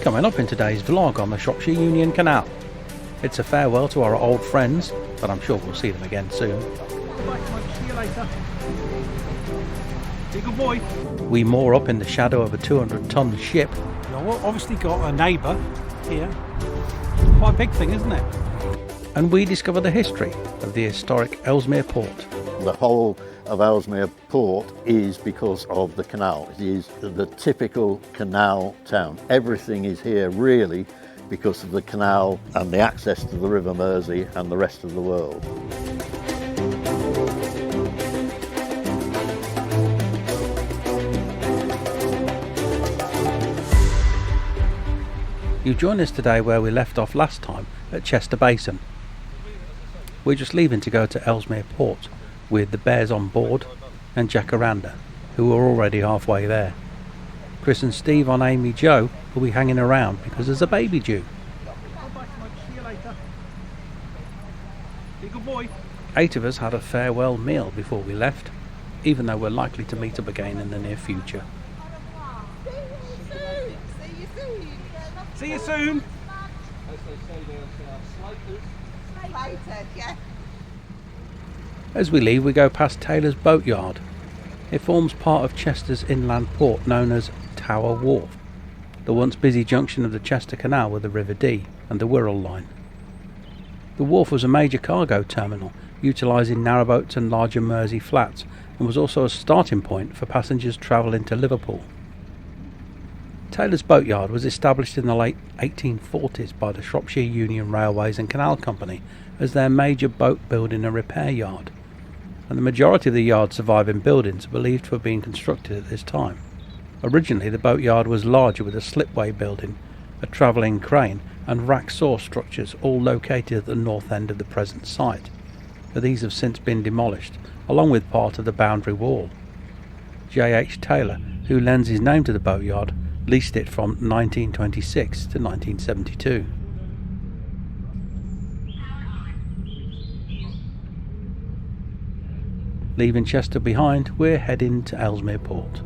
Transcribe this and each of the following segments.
Coming up in today's vlog on the Shropshire Union Canal. It's a farewell to our old friends, but I'm sure we'll see them again soon. See you later. Be a good boy. We moor up in the shadow of a 200-ton ship. You've obviously got a neighbour here. Quite a big thing, isn't it? And we discover the history of the historic Ellesmere Port. The whole of Ellesmere Port is because of the canal. It is the typical canal town. Everything is here really because of the canal and the access to the River Mersey and the rest of the world. You join us today where we left off last time at Chester Basin. We're just leaving to go to Ellesmere Port with the bears on board and Jacaranda, who are already halfway there. Chris and Steve on Amy Joe will be hanging around because there's a baby due. See you later. Be a good boy. 8 of us had a farewell meal before we left, even though we're likely to meet up again in the near future. See you soon. As we leave, we go past Taylor's Boatyard. It forms part of Chester's inland port known as Tower Wharf, the once busy junction of the Chester Canal with the River Dee and the Wirral line. The wharf was a major cargo terminal, utilising narrowboats and larger Mersey flats, and was also a starting point for passengers travelling to Liverpool. Taylor's Boatyard was established in the late 1840s by the Shropshire Union Railways and Canal Company as their major boat building and repair yard, and the majority of the yard's surviving buildings are believed to have been constructed at this time. Originally the boatyard was larger, with a slipway building, a travelling crane and rack saw structures all located at the north end of the present site, but these have since been demolished along with part of the boundary wall. J.H. Taylor, who lends his name to the boatyard, leased it from 1926 to 1972. Leaving Chester behind, we're heading to Ellesmere Port.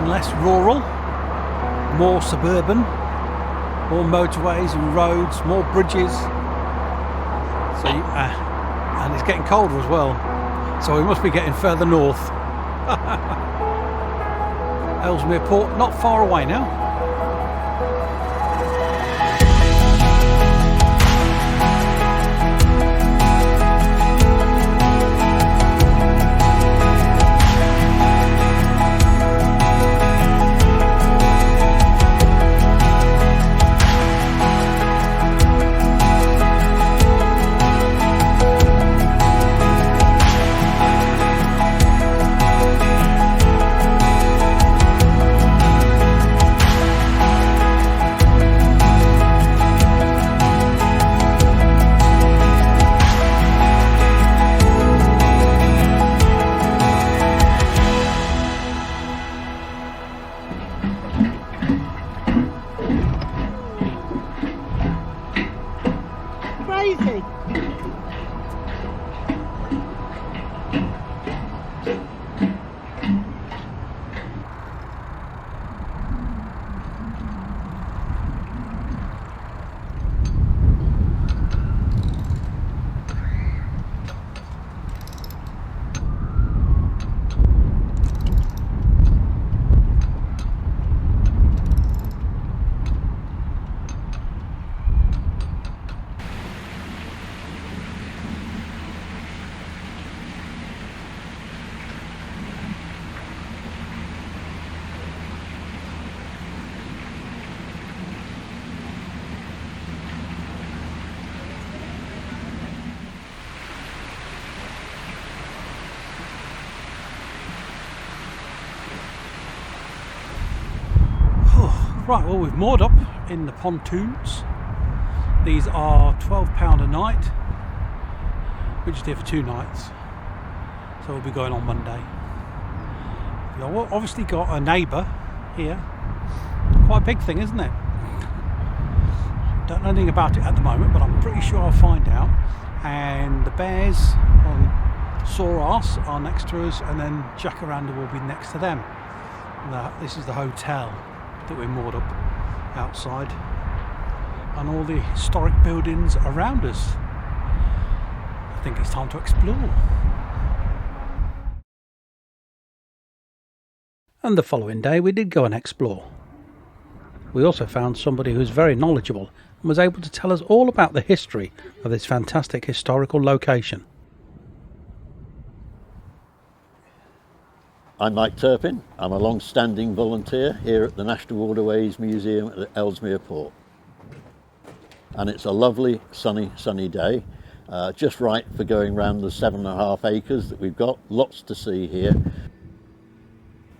Less rural, more suburban, more motorways and roads, more bridges. So and it's getting colder as well, so we must be getting further north. Ellesmere Port, not far away now. Right, well, we've moored up in the pontoons. These are £12 a night. We're just here for 2 nights, so we'll be going on Monday. We've obviously got a neighbour here. Quite a big thing, isn't it? Don't know anything about it at the moment, but I'm pretty sure I'll find out. And the bears on Soras are next to us, and then Jacaranda will be next to them. Now, this is the hotel that we're moored up outside, and all the historic buildings around us. I think it's time to explore. And the following day we did go and explore. We also found somebody who's very knowledgeable and was able to tell us all about the history of this fantastic historical location. I'm Mike Turpin. I'm a long-standing volunteer here at the National Waterways Museum at Ellesmere Port. And it's a lovely sunny day, just right for going round the 7.5 acres that we've got. Lots to see here.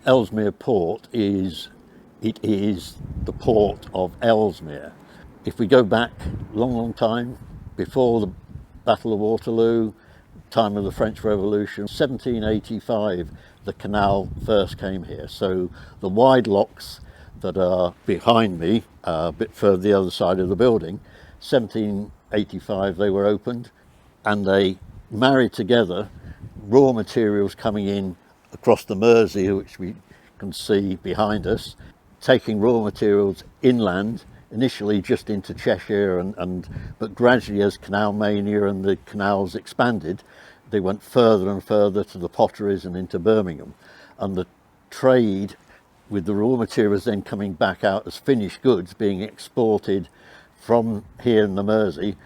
Ellesmere Port is the port of Ellesmere. If we go back long time, before the Battle of Waterloo, time of the French Revolution, 1785, the canal first came here. So the wide locks that are behind me, a bit further the other side of the building, 1785 they were opened, and they married together raw materials coming in across the Mersey, which we can see behind us, taking raw materials inland, initially just into Cheshire, but gradually as canal mania and the canals expanded, they went further and further to the potteries and into Birmingham. And the trade with the raw materials then coming back out as finished goods being exported from here in the Mersey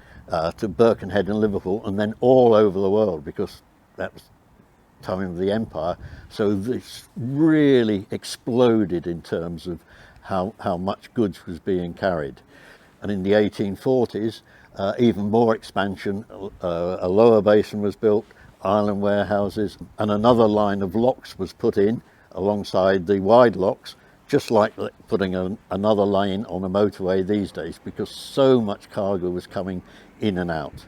to Birkenhead and Liverpool, and then all over the world, because that was time of the empire. So this really exploded in terms of how much goods was being carried. And in the 1840s, even more expansion. A lower basin was built, island warehouses, and another line of locks was put in alongside the wide locks, just like putting another lane on a motorway these days, because so much cargo was coming in and out.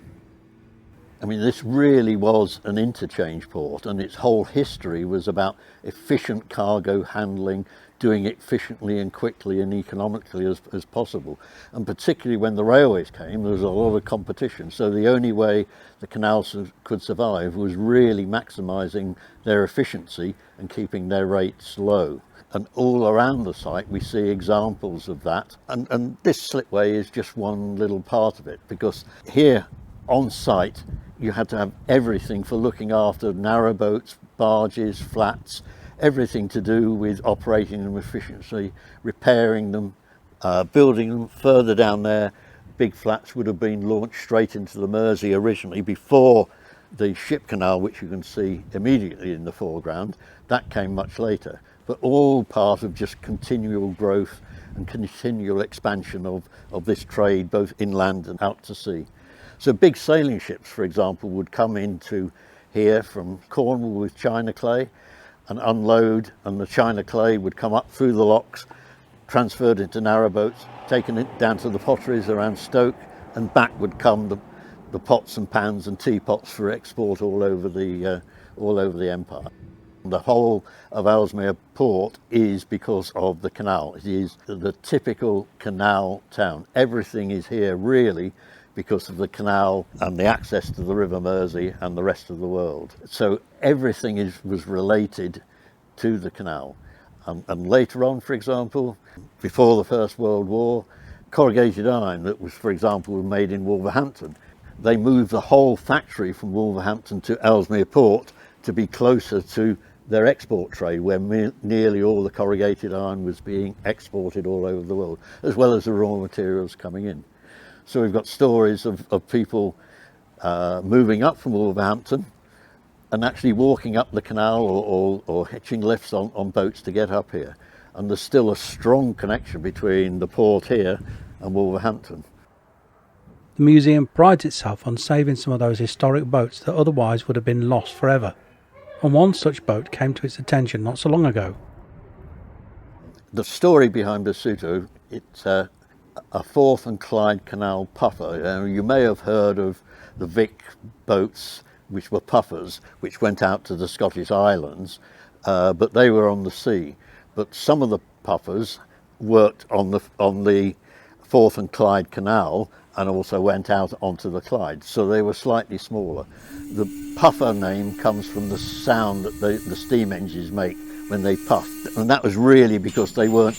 I mean, this really was an interchange port, and its whole history was about efficient cargo handling, doing it efficiently and quickly and economically as possible. And particularly when the railways came, there was a lot of competition. So the only way the canals could survive was really maximising their efficiency and keeping their rates low. And all around the site we see examples of that. And this slipway is just one little part of it, because here on site you had to have everything for looking after narrowboats, barges, flats, everything to do with operating them efficiently, repairing them, building them. Further down there, big flats would have been launched straight into the Mersey originally, before the ship canal, which you can see immediately in the foreground. That came much later, but all part of just continual growth and continual expansion of this trade, both inland and out to sea. So big sailing ships, for example, would come into here from Cornwall with china clay and unload, and the china clay would come up through the locks, transferred into narrowboats, taken it down to the potteries around Stoke, and back would come the pots and pans and teapots for export all over the empire. The whole of Ellesmere Port is because of the canal. It is the typical canal town. Everything is here really because of the canal and the access to the River Mersey and the rest of the world. So everything was related to the canal. And later on, for example, before the First World War, corrugated iron that was, for example, made in Wolverhampton, they moved the whole factory from Wolverhampton to Ellesmere Port to be closer to their export trade, where nearly all the corrugated iron was being exported all over the world, as well as the raw materials coming in. So we've got stories of people moving up from Wolverhampton and actually walking up the canal or hitching lifts on boats to get up here. And there's still a strong connection between the port here and Wolverhampton. The museum prides itself on saving some of those historic boats that otherwise would have been lost forever. And one such boat came to its attention not so long ago. The story behind Basuto It's a Forth and Clyde Canal puffer. You may have heard of the Vic boats, which were puffers, which went out to the Scottish Islands, but they were on the sea. But some of the puffers worked on the Forth and Clyde Canal and also went out onto the Clyde, so they were slightly smaller. The puffer name comes from the sound that the steam engines make when they puffed, and that was really because they weren't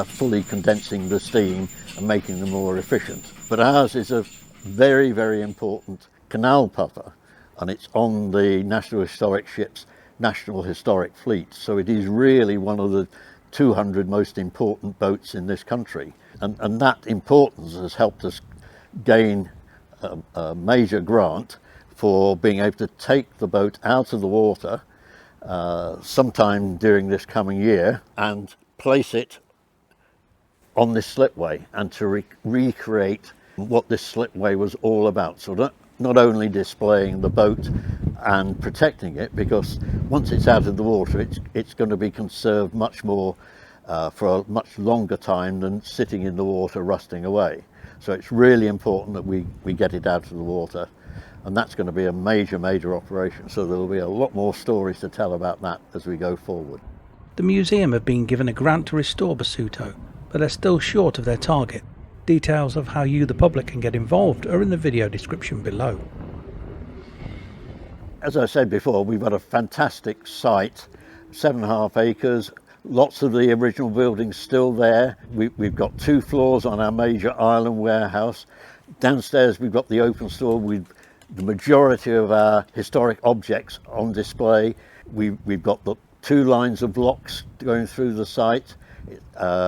fully condensing the steam and making them more efficient. But ours is a very, very important canal puffer, and it's on the National Historic Ships National Historic Fleet, so it is really one of the 200 most important boats in this country, and that importance has helped us gain a major grant for being able to take the boat out of the water sometime during this coming year and place it on this slipway, and to recreate what this slipway was all about. So not only displaying the boat and protecting it, because once it's out of the water it's going to be conserved much more for a much longer time than sitting in the water rusting away. So it's really important that we get it out of the water, and that's going to be a major operation. So there will be a lot more stories to tell about that as we go forward. The museum have been given a grant to restore Basuto, but they're still short of their target. Details of how you, the public, can get involved are in the video description below. As I said before, we've got a fantastic site, 7.5 acres. Lots of the original buildings still there. We've got 2 floors on our major island warehouse. Downstairs we've got the open store with the majority of our historic objects on display. We've got the 2 lines of locks going through the site.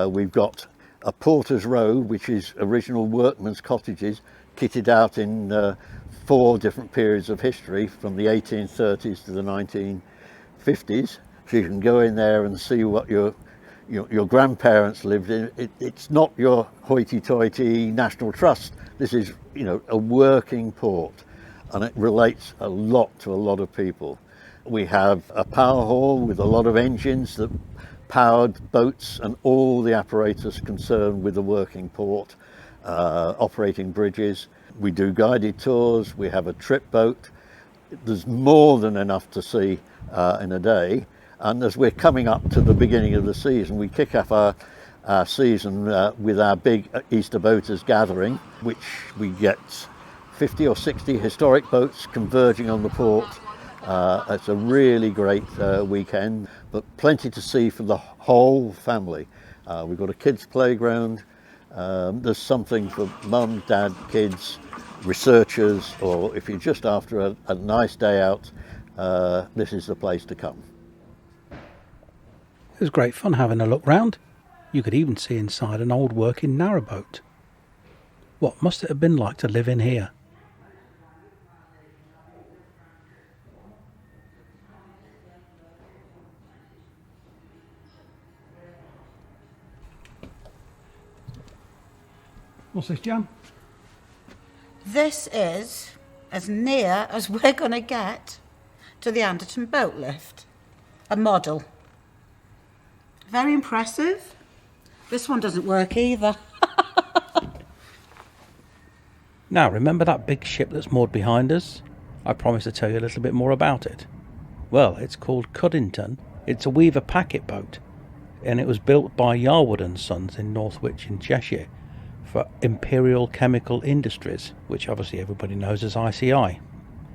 We've got a porter's row, which is original workmen's cottages kitted out in 4 different periods of history, from the 1830s to the 1950s. So you can go in there and see what your grandparents lived in. It's not your hoity-toity National Trust. This is, a working port, and it relates a lot to a lot of people. We have a power hall with a lot of engines that powered boats and all the apparatus concerned with the working port, operating bridges. We do guided tours. We have a trip boat. There's more than enough to see in a day. And as we're coming up to the beginning of the season, we kick off our season with our big Easter Boaters gathering, which we get 50 or 60 historic boats converging on the port. It's a really great weekend, but plenty to see for the whole family. We've got a kids' playground. There's something for mum, dad, kids, researchers, or if you're just after a nice day out, this is the place to come. It was great fun having a look round. You could even see inside an old working narrowboat. What must it have been like to live in here? What's this, Jan? This is as near as we're going to get to the Anderton boat lift. A model. Very impressive. This one doesn't work either. Now, remember that big ship that's moored behind us? I promised to tell you a little bit more about it. Well, it's called Cuddington. It's a Weaver packet boat, and it was built by Yarwood and Sons in Northwich in Cheshire for Imperial Chemical Industries, which obviously everybody knows as ICI.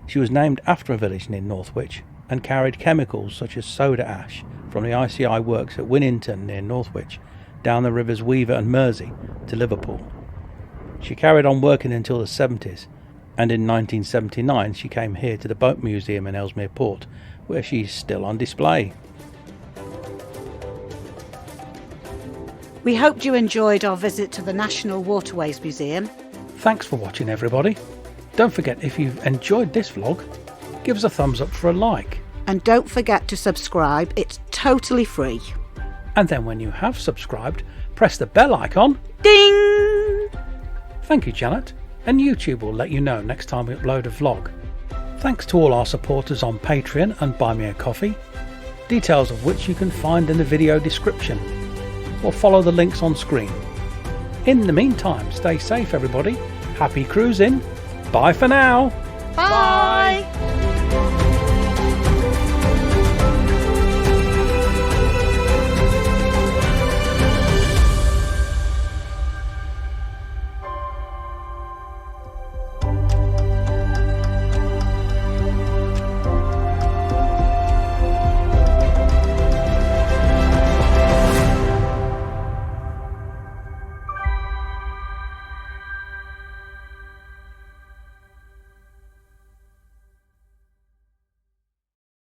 She was named after a village near Northwich and carried chemicals such as soda ash from the ICI works at Winnington near Northwich down the rivers Weaver and Mersey to Liverpool. She carried on working until the 70s, and in 1979 she came here to the Boat Museum in Ellesmere Port, where she's still on display. We hoped you enjoyed our visit to the National Waterways Museum. Thanks for watching, everybody. Don't forget, if you've enjoyed this vlog, give us a thumbs up for a like. And don't forget to subscribe, it's totally free. And then when you have subscribed, press the bell icon. Ding! Thank you, Janet. And YouTube will let you know next time we upload a vlog. Thanks to all our supporters on Patreon and Buy Me a Coffee, details of which you can find in the video description, or follow the links on screen. In the meantime, stay safe everybody. Happy cruising. Bye for now. Bye.